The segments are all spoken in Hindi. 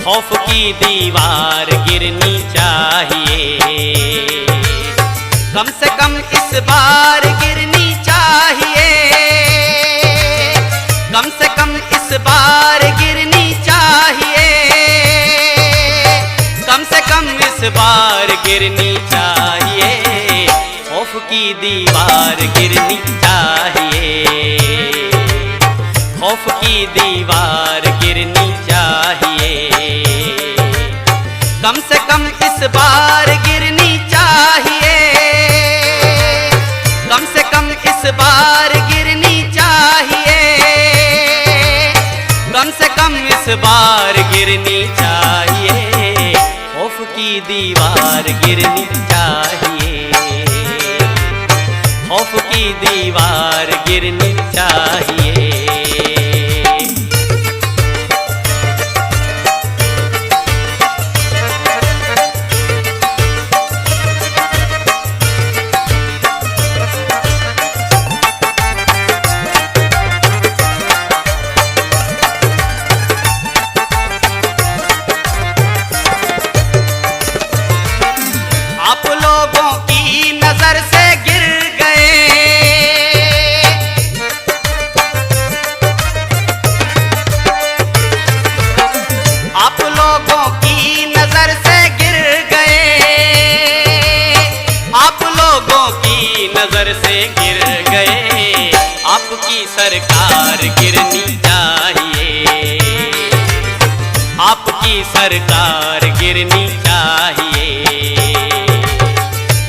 खौफ की दीवार गिरनी चाहिए, कम से कम इस बार गिरनी चाहिए, कम से कम इस बार गिरनी चाहिए, कम से कम इस बार गिरनी चाहिए, खौफ की दीवार गिरनी चाहिए, खौफ की दीवार गिरनी चाहिए, कम से कम इस बार गिरनी चाहिए, कम से कम इस बार गिरनी चाहिए, कम से कम इस बार गिरनी चाहिए, खौफ की दीवार गिरनी चाहिए, खौफ की दीवार गिरनी चाहिए। आप लोगों की नजर से गिर गए, आप लोगों की नजर से गिर गए, आप लोगों की नजर से गिर गए, आपकी सरकार गिरनी चाहिए, आपकी सरकार गिरनी चाहिए,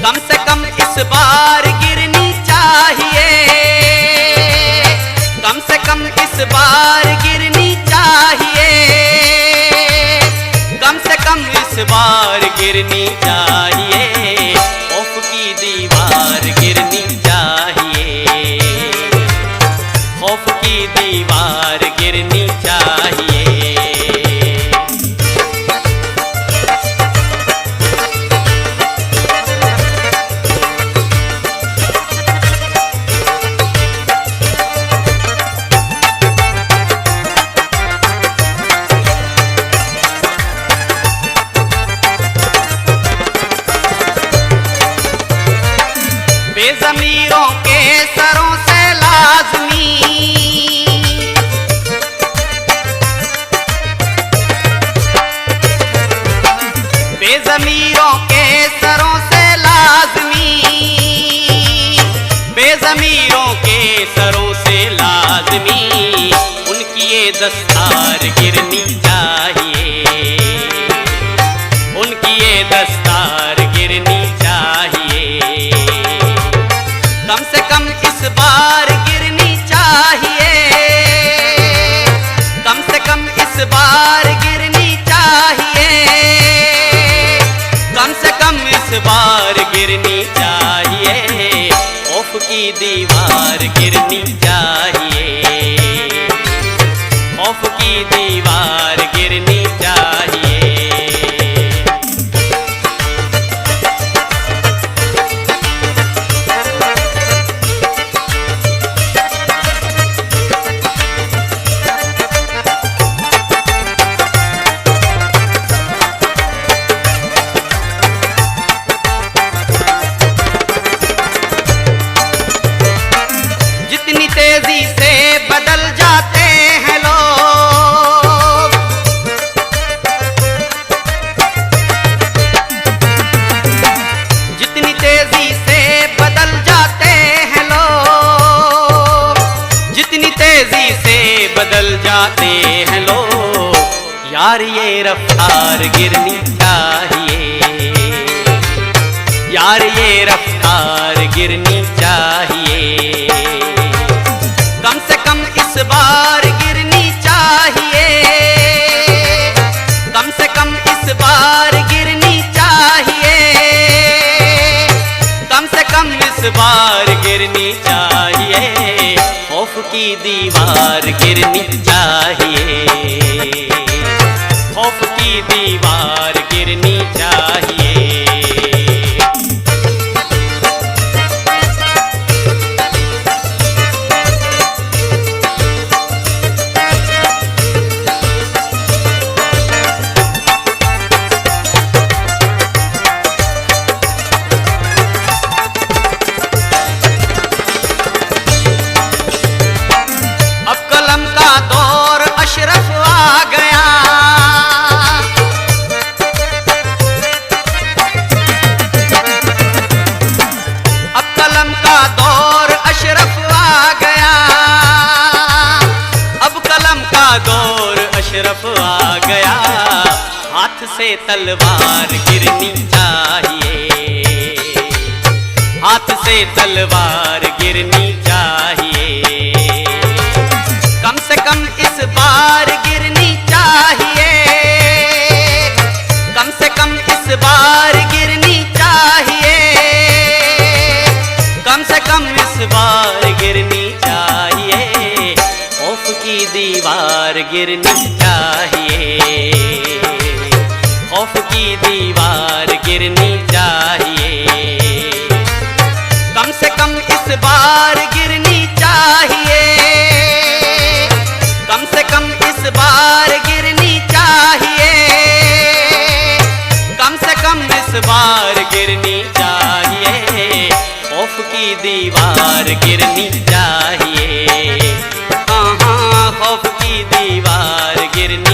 कम से कम इस बार गिरनी चाहिए, कम से कम इस बार गिरनी चाहिए, कम से कम इस बार गिरनी चाहिए, खौफ की दीवार गिरनी चाहिए, खौफ की दीवार गिरनी चाहिए। बेज़मीरों के सरों से लाज़मी, बेज़मीरों के सरों से लाज़मी, बेज़मीरों के सरों से लाज़मी, उनकी ये दस्तार गिरनी चाहिए, उनकी ये दस्तार गिरनी चाहिए, कम से कम इस बार गिरनी चाहिए, कम से कम इस बार गिरनी चाहिए, कम से कम इस बार गिरनी चाहिए, खौफ की दीवार गिरनी चाहिए, खौफ की दीवार गिरनी चाहिए। जितनी तेजी से बदल जाते हैं लोग, जितनी तेजी से बदल जाते हैं लोग, जितनी तेजी से बदल जाते हैं लोग, यार ये रफ्तार गिरनी चाहिए, यार ये रफ्तार गिरनी चाहिए, कम से कम इस बार गिरनी चाहिए, कम से कम इस बार गिरनी चाहिए, कम से कम इस बार गिरनी चाहिए, खौफ की दीवार गिरनी चाहिए, खौफ की दीवार गिरनी चाहिए। से तलवार गिरनी चाहिए, हाथ से तलवार गिरनी चाहिए। कम से कम इस बार गिरनी चाहिए, कम से कम इस बार गिरनी चाहिए, कम से कम इस बार गिरनी चाहिए। खौफ की दीवार गिरनी चाहिए, खौफ की दीवार गिरनी चाहिए। कम से कम इस बार गिरनी चाहिए, कम से कम इस बार गिरनी चाहिए, कम से कम इस बार गिरनी चाहिए। खौफ की दीवार गिरनी चाहिए, हाँ हाँ खौफ की दीवार गिरनी